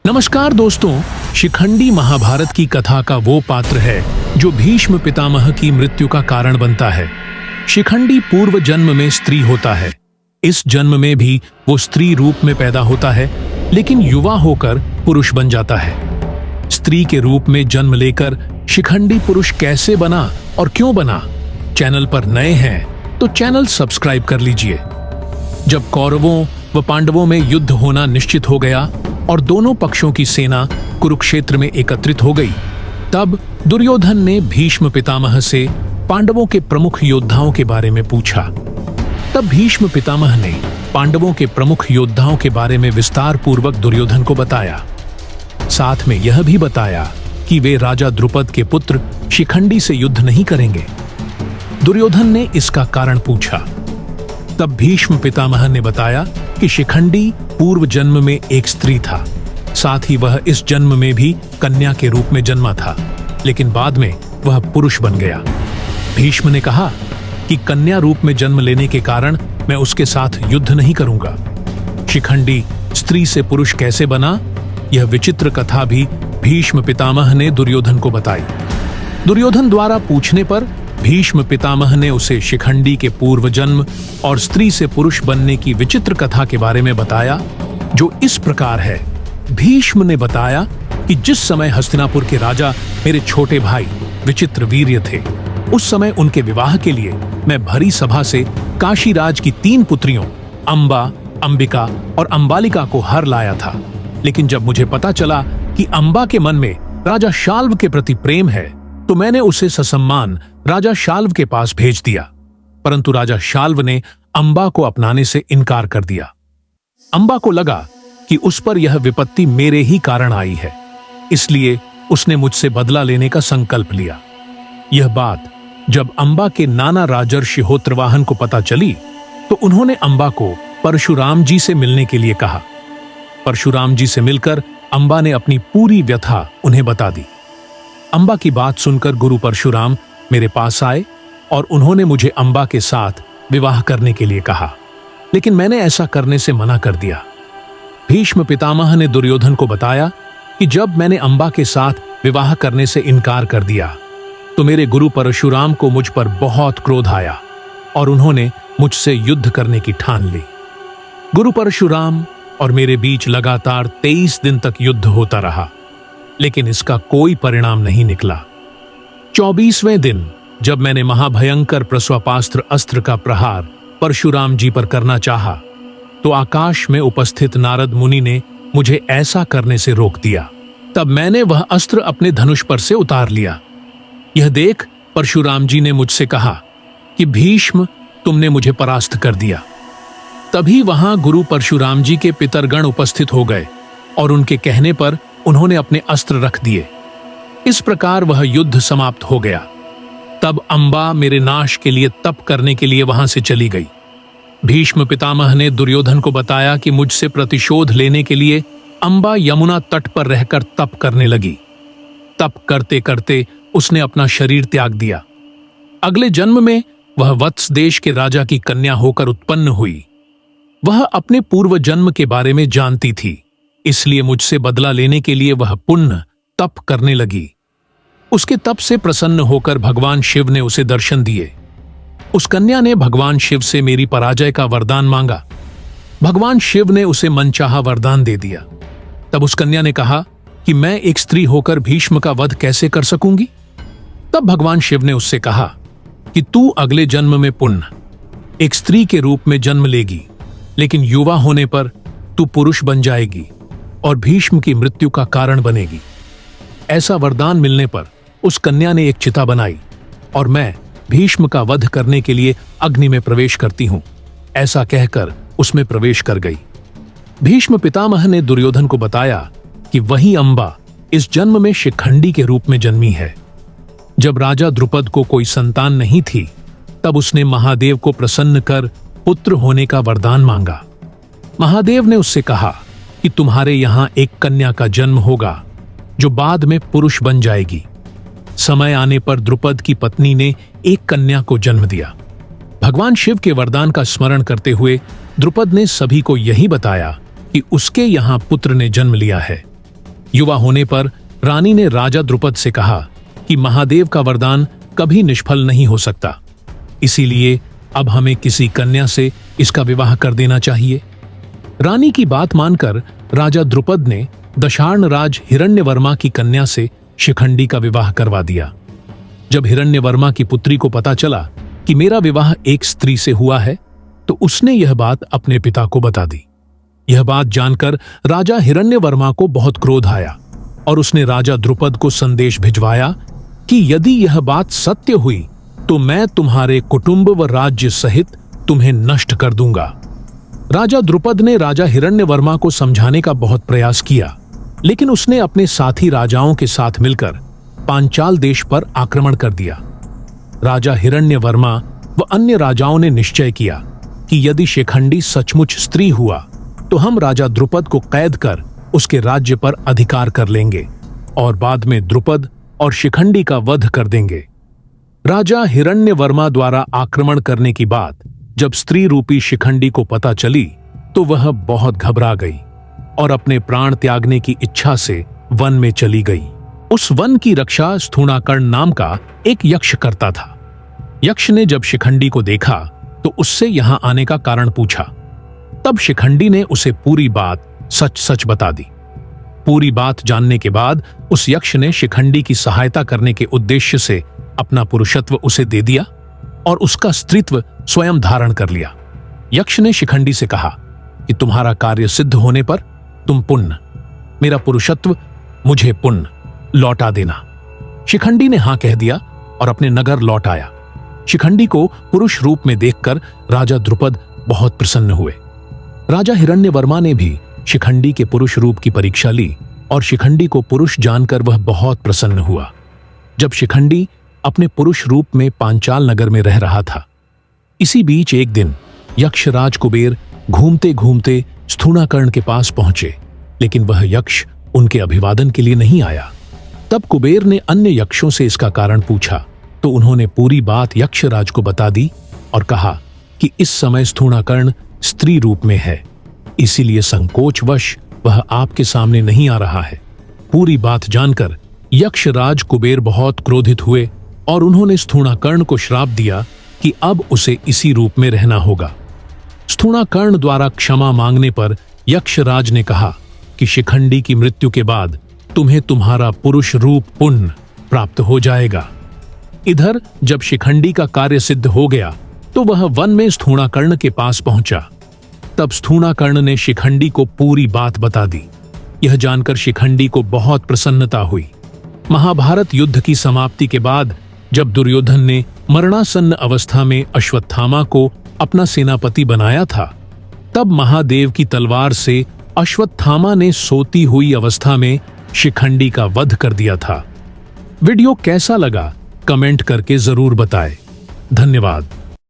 नमस्कार दोस्तों, शिखंडी महाभारत की कथा का वो पात्र है जो भीष्म पितामह की मृत्यु का कारण बनता है। शिखंडी पूर्व जन्म में स्त्री होता है। इस जन्म में भी वो स्त्री रूप में पैदा होता है, लेकिन युवा होकर पुरुष बन जाता है। स्त्री के रूप में जन्म लेकर शिखंडी पुरुष कैसे बना और क्यों बना? चैनल पर नए हैं तो चैनल सब्सक्राइब कर लीजिए। जब कौरवों व पांडवों में युद्ध होना निश्चित हो गया और दोनों पक्षों की सेना कुरुक्षेत्र में एकत्रित हो गई, तब दुर्योधन ने भीष्म पितामह से पांडवों के प्रमुख योद्धाओं के बारे में पूछा। तब भीष्म पितामह ने पांडवों के प्रमुख योद्धाओं के बारे में विस्तार पूर्वक दुर्योधन को बताया। साथ में यह भी बताया कि वे राजा द्रुपद के पुत्र शिखंडी से युद्ध नहीं करेंगे। दुर्योधन ने इसका कारण पूछा। तब भीष्म पितामह ने बताया कि शिखंडी पूर्व जन्म में एक स्त्री था, साथ ही वह इस जन्म में भी कन्या के रूप में जन्मा था, लेकिन बाद में वह पुरुष बन गया। भीष्म ने कहा कि कन्या रूप में जन्म लेने के कारण मैं उसके साथ युद्ध नहीं करूंगा। शिखंडी स्त्री से पुरुष कैसे बना, यह विचित्र कथा भी भीष्म पितामह ने दुर्योधन को बताई। दुर्योधन द्वारा पूछने पर भीष्म पितामह ने उसे शिखंडी के पूर्व जन्म और स्त्री से पुरुष बनने की विचित्र कथा के बारे में बताया, जो इस प्रकार है। भीष्म ने बताया कि जिस समय हस्तिनापुर के राजा मेरे छोटे भाई विचित्र वीर्य थे, उस समय उनके विवाह के लिए मैं भरी सभा से काशीराज की 3 पुत्रियों अंबा, अंबिका और अंबालिका को हर लाया था। लेकिन जब मुझे पता चला कि अंबा के मन में राजा शाल्व के प्रति प्रेम है, तो मैंने उसे ससम्मान राजा शाल्व के पास भेज दिया, परंतु राजा शाल्व ने अंबा को अपनाने से इनकार कर दिया। अंबा को लगा कि उस पर यह विपत्ति मेरे ही कारण आई है, इसलिए उसने मुझसे बदला लेने का संकल्प लिया। यह बात जब अंबा के नाना राजर्षि होत्रवाहन को पता चली, तो उन्होंने अंबा को परशुराम जी से मिलने के लिए कहा। परशुराम जी से मिलकर अंबा ने अपनी पूरी व्यथा उन्हें बता दी। अंबा की बात सुनकर गुरु परशुराम मेरे पास आए और उन्होंने मुझे अंबा के साथ विवाह करने के लिए कहा, लेकिन मैंने ऐसा करने से मना कर दिया। भीष्म पितामह ने दुर्योधन को बताया कि जब मैंने अंबा के साथ विवाह करने से इनकार कर दिया, तो मेरे गुरु परशुराम को मुझ पर बहुत क्रोध आया और उन्होंने मुझसे युद्ध करने की ठान ली। गुरु परशुराम और मेरे बीच लगातार 23 दिन तक युद्ध होता रहा, लेकिन इसका कोई परिणाम नहीं निकला। 24वें दिन जब मैंने महाभयंकर प्रस्वापास्त्र अस्त्र का प्रहार परशुराम जी पर करना चाहा, तो आकाश में उपस्थित नारद मुनि ने मुझे ऐसा करने से रोक दिया। तब मैंने वह अस्त्र अपने धनुष पर से उतार लिया। यह देख परशुराम जी ने मुझसे कहा कि भीष्म, तुमने मुझे परास्त कर दिया। तभी वहां गुरु परशुराम जी के पितरगण उपस्थित हो गए और उनके कहने पर उन्होंने अपने अस्त्र रख दिए। इस प्रकार वह युद्ध समाप्त हो गया। तब अंबा मेरे नाश के लिए तप करने के लिए वहां से चली गई। भीष्म पितामह ने दुर्योधन को बताया कि मुझसे प्रतिशोध लेने के लिए अंबा यमुना तट पर रहकर तप करने लगी। तप करते करते उसने अपना शरीर त्याग दिया। अगले जन्म में वह वत्स देश के राजा की कन्या होकर उत्पन्न हुई। वह अपने पूर्व जन्म के बारे में जानती थी, इसलिए मुझसे बदला लेने के लिए वह पुण्य तप करने लगी। उसके तप से प्रसन्न होकर भगवान शिव ने उसे दर्शन दिए। उस कन्या ने भगवान शिव से मेरी पराजय का वरदान मांगा। भगवान शिव ने उसे मनचाहा वरदान दे दिया। तब उस कन्या ने कहा कि मैं एक स्त्री होकर भीष्म का वध कैसे कर सकूंगी? तब भगवान शिव ने उससे कहा कि तू अगले जन्म में पुण्य एक स्त्री के रूप में जन्म लेगी, लेकिन युवा होने पर तू पुरुष बन जाएगी और भीष्म की मृत्यु का कारण बनेगी। ऐसा वरदान मिलने पर उस कन्या ने एक चिता बनाई और मैं भीष्म का वध करने के लिए अग्नि में प्रवेश करती हूं, ऐसा कहकर उसमें प्रवेश कर गई। भीष्म पितामह ने दुर्योधन को बताया कि वही अंबा इस जन्म में शिखंडी के रूप में जन्मी है। जब राजा द्रुपद को कोई संतान नहीं थी, तब उसने महादेव को प्रसन्न कर पुत्र होने का वरदान मांगा। महादेव ने उससे कहा कि तुम्हारे यहां एक कन्या का जन्म होगा, जो बाद में पुरुष बन जाएगी। समय आने पर द्रुपद की पत्नी ने एक कन्या को जन्म दिया। भगवान शिव के वरदान का स्मरण करते हुए द्रुपद ने सभी को यही बताया कि उसके यहां पुत्र ने जन्म लिया है। युवा होने पर रानी ने राजा द्रुपद से कहा कि महादेव का वरदान कभी निष्फल नहीं हो सकता, इसीलिए अब हमें किसी कन्या से इसका विवाह कर देना चाहिए। रानी की बात मानकर राजा द्रुपद ने दशार्णराज हिरण्यवर्मा की कन्या से शिखंडी का विवाह करवा दिया। जब हिरण्यवर्मा की पुत्री को पता चला कि मेरा विवाह एक स्त्री से हुआ है, तो उसने यह बात अपने पिता को बता दी। यह बात जानकर राजा हिरण्यवर्मा को बहुत क्रोध आया और उसने राजा द्रुपद को संदेश भिजवाया कि यदि यह बात सत्य हुई तो मैं तुम्हारे कुटुंब व राज्य सहित तुम्हें नष्ट कर दूंगा। राजा द्रुपद ने राजा हिरण्यवर्मा को समझाने का बहुत प्रयास किया, लेकिन उसने अपने साथी राजाओं के साथ मिलकर पांचाल देश पर आक्रमण कर दिया। राजा हिरण्यवर्मा व अन्य राजाओं ने निश्चय किया कि यदि शिखंडी सचमुच स्त्री हुआ तो हम राजा द्रुपद को कैद कर उसके राज्य पर अधिकार कर लेंगे और बाद में द्रुपद और शिखंडी का वध कर देंगे। राजा हिरण्यवर्मा द्वारा आक्रमण करने की बात जब स्त्री रूपी शिखंडी को पता चली तो वह बहुत घबरा गई और अपने प्राण त्यागने की इच्छा से वन में चली गई। उस वन की रक्षा स्थूणाकर्ण नाम का एक यक्ष करता था। यक्ष ने जब शिखंडी को देखा तो उससे यहां आने का कारण पूछा। तब शिखंडी ने उसे पूरी बात सच सच बता दी। पूरी बात जानने के बाद उस यक्ष ने शिखंडी की सहायता करने के उद्देश्य से अपना पुरुषत्व उसे दे दिया और उसका स्त्रीत्व स्वयं धारण कर लिया। यक्ष ने शिखंडी से कहा कि तुम्हारा कार्य सिद्ध होने पर तुम पुण्य, मेरा पुरुषत्व मुझे पुण्य लौटा देना। शिखंडी ने हां कह दिया और अपने नगर लौट आया। शिखंडी को पुरुष रूप में देखकर राजा द्रुपद बहुत प्रसन्न हुए। राजा हिरण्यवर्मा ने भी शिखंडी के पुरुष रूप की परीक्षा ली और शिखंडी को पुरुष जानकर वह बहुत प्रसन्न हुआ। जब शिखंडी अपने पुरुष रूप में पांचाल नगर में रह रहा था, इसी बीच एक दिन यक्षराज कुबेर घूमते घूमते स्थूणाकर्ण के पास पहुंचे, लेकिन वह यक्ष उनके अभिवादन के लिए नहीं आया। तब कुबेर ने अन्य यक्षों से इसका कारण पूछा तो उन्होंने पूरी बात यक्षराज को बता दी और कहा कि इस समय स्थूणाकर्ण स्त्री रूप में है, इसीलिए संकोचवश वह आपके सामने नहीं आ रहा है। पूरी बात जानकर यक्षराज कुबेर बहुत क्रोधित हुए और उन्होंने स्थूणाकर्ण को श्राप दिया कि अब उसे इसी रूप में रहना होगा। स्थूणाकर्ण द्वारा क्षमा मांगने पर यक्षराज ने कहा कि शिखंडी की मृत्यु के बाद तुम्हें तुम्हारा पुरुष रूप पुण्य प्राप्त हो जाएगा। इधर जब शिखंडी का कार्य सिद्ध हो गया तो वह वन में स्थूणाकर्ण के पास पहुंचा। तब स्थूणाकर्ण ने शिखंडी को पूरी बात बता दी। यह जानकर शिखंडी को बहुत प्रसन्नता हुई। महाभारत युद्ध की समाप्ति के बाद जब दुर्योधन ने मरणासन्न अवस्था में अश्वत्थामा को अपना सेनापति बनाया था, तब महादेव की तलवार से अश्वत्थामा ने सोती हुई अवस्था में शिखंडी का वध कर दिया था। वीडियो कैसा लगा कमेंट करके जरूर बताएं। धन्यवाद।